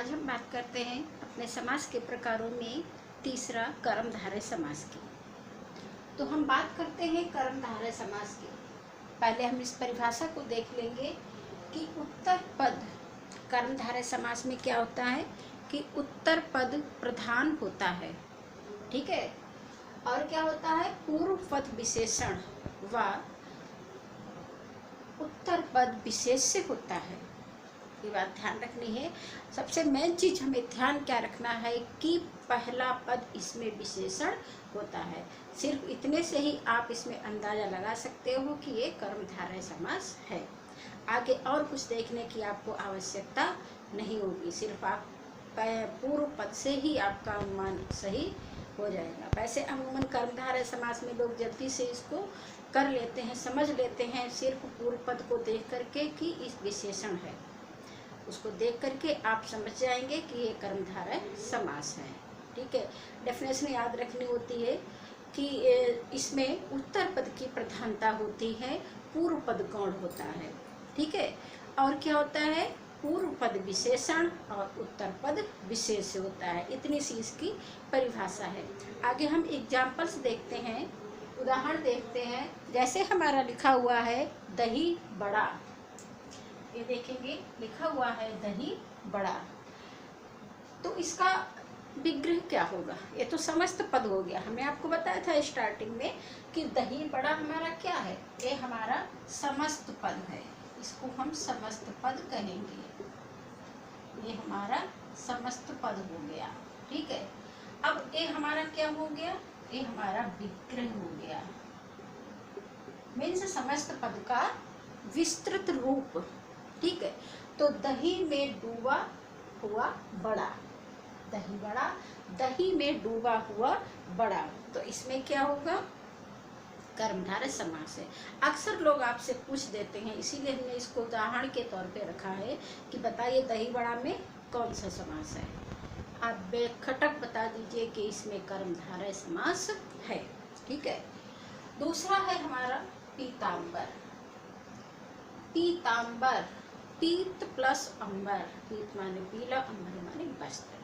आज हम बात करते हैं अपने समास के प्रकारों में तीसरा कर्मधारय समास की। तो हम बात करते हैं कर्मधारय समास की। पहले हम इस परिभाषा को देख लेंगे कि उत्तर पद कर्मधारय समास में क्या होता है कि उत्तर पद प्रधान होता है, ठीक है। और क्या होता है, पूर्व पद विशेषण व उत्तर पद विशेष्य होता है। ये बात ध्यान रखनी है। सबसे मेन चीज हमें ध्यान क्या रखना है कि पहला पद इसमें विशेषण होता है। सिर्फ इतने से ही आप इसमें अंदाजा लगा सकते हो कि ये कर्मधारय समास है। आगे और कुछ देखने की आपको आवश्यकता नहीं होगी, सिर्फ आप पूर्व पद से ही आपका अनुमान सही हो जाएगा। वैसे अमूमन कर्मधारय समास में लोग जल्दी से इसको कर लेते हैं, समझ लेते हैं सिर्फ पूर्व पद को देख करके कि इस विशेषण है, उसको देख करके आप समझ जाएंगे कि ये कर्मधारय समास है, ठीक है। डेफिनेशन याद रखनी होती है कि इसमें उत्तर पद की प्रधानता होती है, पूर्व पद गौण होता है, ठीक है। और क्या होता है, पूर्व पद विशेषण और उत्तर पद विशेष्य होता है। इतनी सी इसकी परिभाषा है। आगे हम एग्जाम्पल्स देखते हैं, उदाहरण देखते हैं। जैसे हमारा लिखा हुआ है दही बड़ा, ये देखेंगे लिखा हुआ है दही बड़ा, तो इसका विग्रह क्या होगा। ये तो समस्त पद हो गया। हमने आपको बताया था स्टार्टिंग में कि दही बड़ा हमारा क्या है, ये हमारा समस्त पद है, इसको हम समस्त पद कहेंगे। ये हमारा समस्त पद हो गया, ठीक है। अब ये हमारा क्या हो गया, ये हमारा विग्रह हो गया, मीन्स समस्त पद का विस्तृत रूप, ठीक है। तो दही में डूबा हुआ बड़ा, दही बड़ा, दही में डूबा हुआ बड़ा, तो इसमें क्या होगा, कर्मधारय समास है। अक्सर लोग आपसे पूछ देते हैं, इसीलिए हमने इसको उदाहरण के तौर पे रखा है कि बताइए दही बड़ा में कौन सा समास है। आप बेखटक बता दीजिए कि इसमें कर्मधारय समास है, ठीक है। दूसरा है हमारा पीतांबर। पीतांबर, पीत प्लस अंबर, पीत माने पीला, अंबर माने वस्त्र,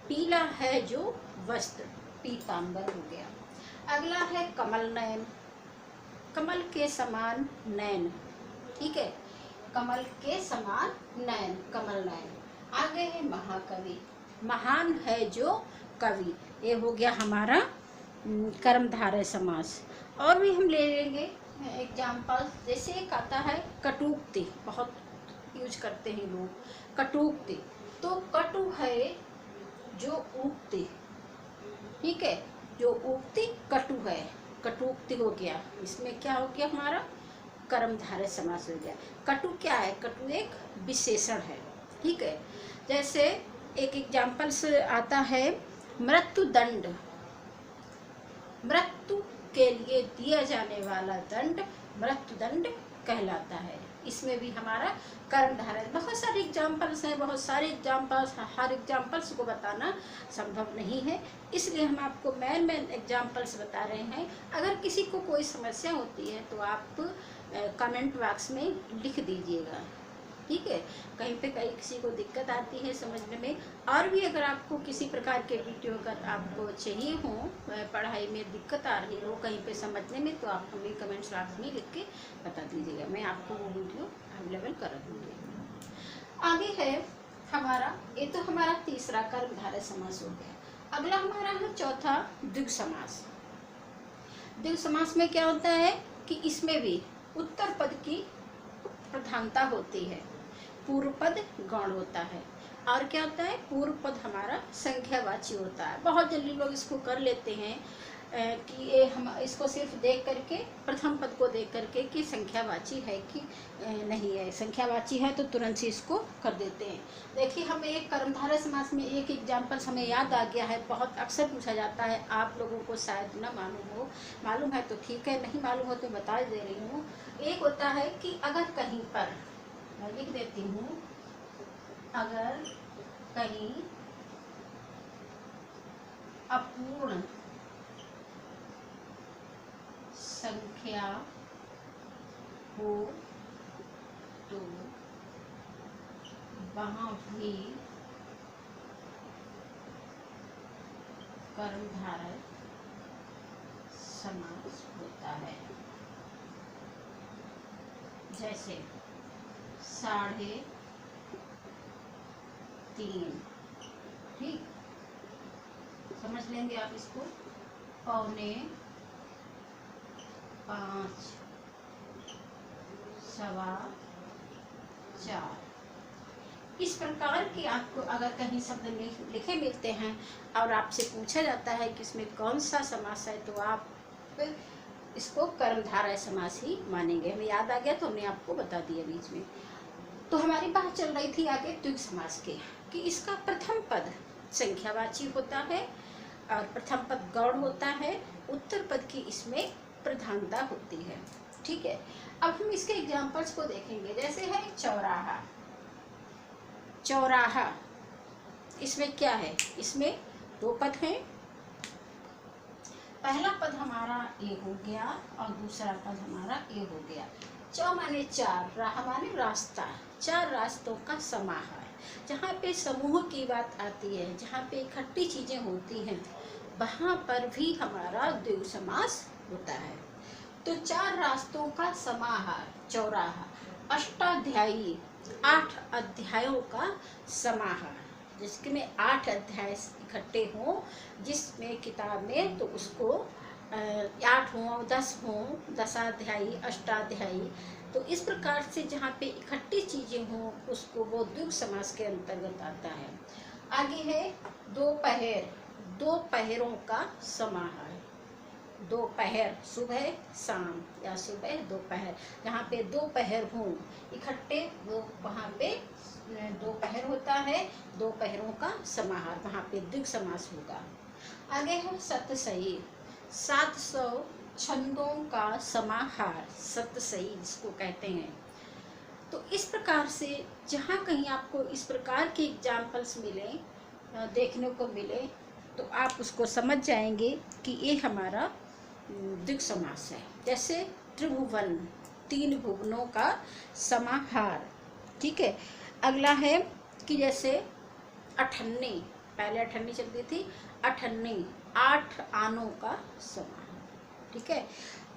पीला है जो वस्त्र, पीतांबर हो गया। अगला है कमल नयन, कमल के समान नयन, ठीक है, कमल के समान नयन, कमल नयन। आगे है महाकवि, महान है जो कवि, ये हो गया हमारा कर्मधारय समास। और भी हम ले लेंगे एग्जाम्पल, जैसे एक आता है कटूक्ति, बहुत यूज करते हैं लोग, कटूक्ति। तो कटु है जो उक्ति, ठीक है, जो उक्ति कटु है, कटूक्ति हो गया। इसमें क्या हो गया, हमारा कर्मधारय समास हो गया। कटु क्या है, कटु एक विशेषण है, ठीक है। जैसे एक एग्जाम्पल से आता है मृत्युदंड, मृत्यु के लिए दिया जाने वाला दंड मृत्युदंड कहलाता है। इसमें भी हमारा कर्मधारय, बहुत सारे एग्जाम्पल्स हैं, बहुत सारे एग्जाम्पल्स, हर एग्जाम्पल्स को बताना संभव नहीं है, इसलिए हम आपको मेन एग्जाम्पल्स बता रहे हैं। अगर किसी को कोई समस्या होती है तो आप कमेंट बॉक्स में लिख दीजिएगा, ठीक है। कहीं पे कहीं किसी को दिक्कत आती है समझने में, और भी अगर आपको किसी प्रकार के वीडियो अगर आपको चाहिए हो, पढ़ाई में दिक्कत आ रही हो कहीं पे समझने में, तो आप हमें कमेंट्स बॉक्स में लिख के बता दीजिएगा, मैं आपको वो वीडियो अवेलेबल कर दूँगी। आगे है हमारा, ये तो हमारा तीसरा कर्मधारय समास हो गया। अगला हमारा है चौथा द्विगु समास। द्विगु समास में क्या होता है कि इसमें भी उत्तर पद की प्रधानता होती है, पूर्व पद गौण होता है। और क्या होता है, पूर्व पद हमारा संख्यावाची होता है। बहुत जल्दी लोग इसको कर लेते हैं कि ये हम इसको सिर्फ देख करके, प्रथम पद को देख करके कि संख्यावाची है कि नहीं है, संख्यावाची है तो तुरंत से इसको कर देते हैं। देखिए हमें एक कर्मधारय समास में एक एग्जाम्पल हमें याद आ गया है, बहुत अक्सर पूछा जाता है, आप लोगों को शायद न मालूम हो, मालूम है तो ठीक है, नहीं मालूम हो तो बता दे रही हूँ। एक होता है कि अगर कहीं पर, मैं लिख देती हूँ, अगर कहीं अपूर्ण संख्या हो तो वहाँ भी कर्मधारय समास होता है। जैसे 3:30, ठीक, समझ लेंगे आप इसको। 4:45, 4:15। इस प्रकार के आपको अगर कहीं शब्द लिखे मिलते हैं और आपसे पूछा जाता है कि इसमें कौन सा समास है, तो आप इसको कर्मधारय समास ही मानेंगे। हमें याद आ गया तो हमने आपको बता दिया बीच में। तो हमारी बात चल रही थी आगे द्विगु समास के, कि इसका प्रथम पद संख्यावाची होता है और प्रथम पद गौण होता है, उत्तर पद की इसमें प्रधानता होती है। ठीक है, अब हम इसके एग्जाम्पल्स को देखेंगे। जैसे है चौराहा। चौराहा, इसमें क्या है, इसमें 2 पद हैं। पहला पद हमारा ए हो गया और दूसरा पद हमारा ए हो गया। चौ माने 4, राह माने रास्ता, 4 रास्तों का समाहार। जहाँ पे समूह की बात आती है, जहाँ पे इकट्ठी चीजें होती हैं, वहाँ पर भी हमारा द्विगु समास होता है। तो 4 रास्तों का समाहार चौराहा। अष्टाध्यायी, 8 अध्यायों का समाहार, जिसमें 8 अध्याय इकट्ठे हों जिसमें किताब में, तो उसको 8 हों, 10 हों, 10 अष्टाध्यायी। तो इस प्रकार से जहाँ पे इकट्ठी चीजें हों उसको वो द्विगु समास के अंतर्गत आता है। आगे है दोपहर, 2 पहरों का समाहार। दोपहर, सुबह शाम या सुबह दोपहर, जहाँ पे 2 पहर हों इकट्ठे, वो वहाँ पे 2 पहर होता है, 2 पहरों का समाहार, वहाँ पे द्विगु समास होगा। आगे है सतसई, 700 छंदों का समाहार, सतसई जिसको कहते हैं। तो इस प्रकार से जहाँ कहीं आपको इस प्रकार के एग्जाम्पल्स मिले, देखने को मिले, तो आप उसको समझ जाएंगे कि ये हमारा द्विगु समास है। जैसे त्रिभुवन, 3 भुवनों का समाहार। ठीक है, अगला है कि जैसे अठन्नी, पहले अठन्नी चलती थी, अठन्नी, 8 आनों का समाहार। ठीक है,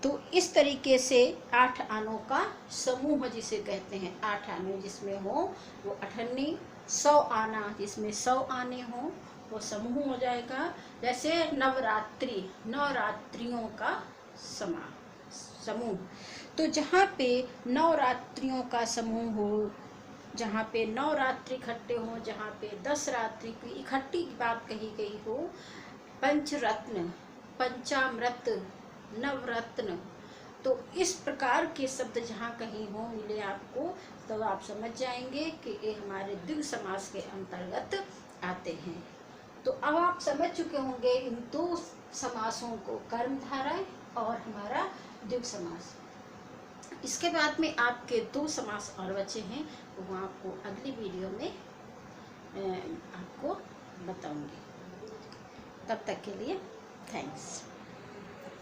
तो इस तरीके से 8 आनों का समूह जिसे कहते हैं, 8 आने जिसमें हो वो अठन्नी, 100 आना जिसमें 100 आने हों वो समूह हो जाएगा। जैसे नवरात्रि, नवरात्रियों का समूह। तो जहाँ पे नवरात्रियों का समूह हो, जहाँ पे 9 रात्रि इकट्ठे हों, जहाँ पे 10 रात्रि की इकट्ठी बात कही गई हो, पंचरत्न, पंचामृत, नवरत्न, तो इस प्रकार के शब्द जहाँ कहीं हो मिले आपको, तो आप समझ जाएंगे कि ये हमारे द्विगु समास के अंतर्गत आते हैं। तो अब आप समझ चुके होंगे इन 2 समासों को, कर्मधारय और हमारा द्विगु समास। इसके बाद में आपके 2 समास और बचे हैं, वो तो आपको अगली वीडियो में आपको बताऊंगी। तब तक के लिए थैंक्स।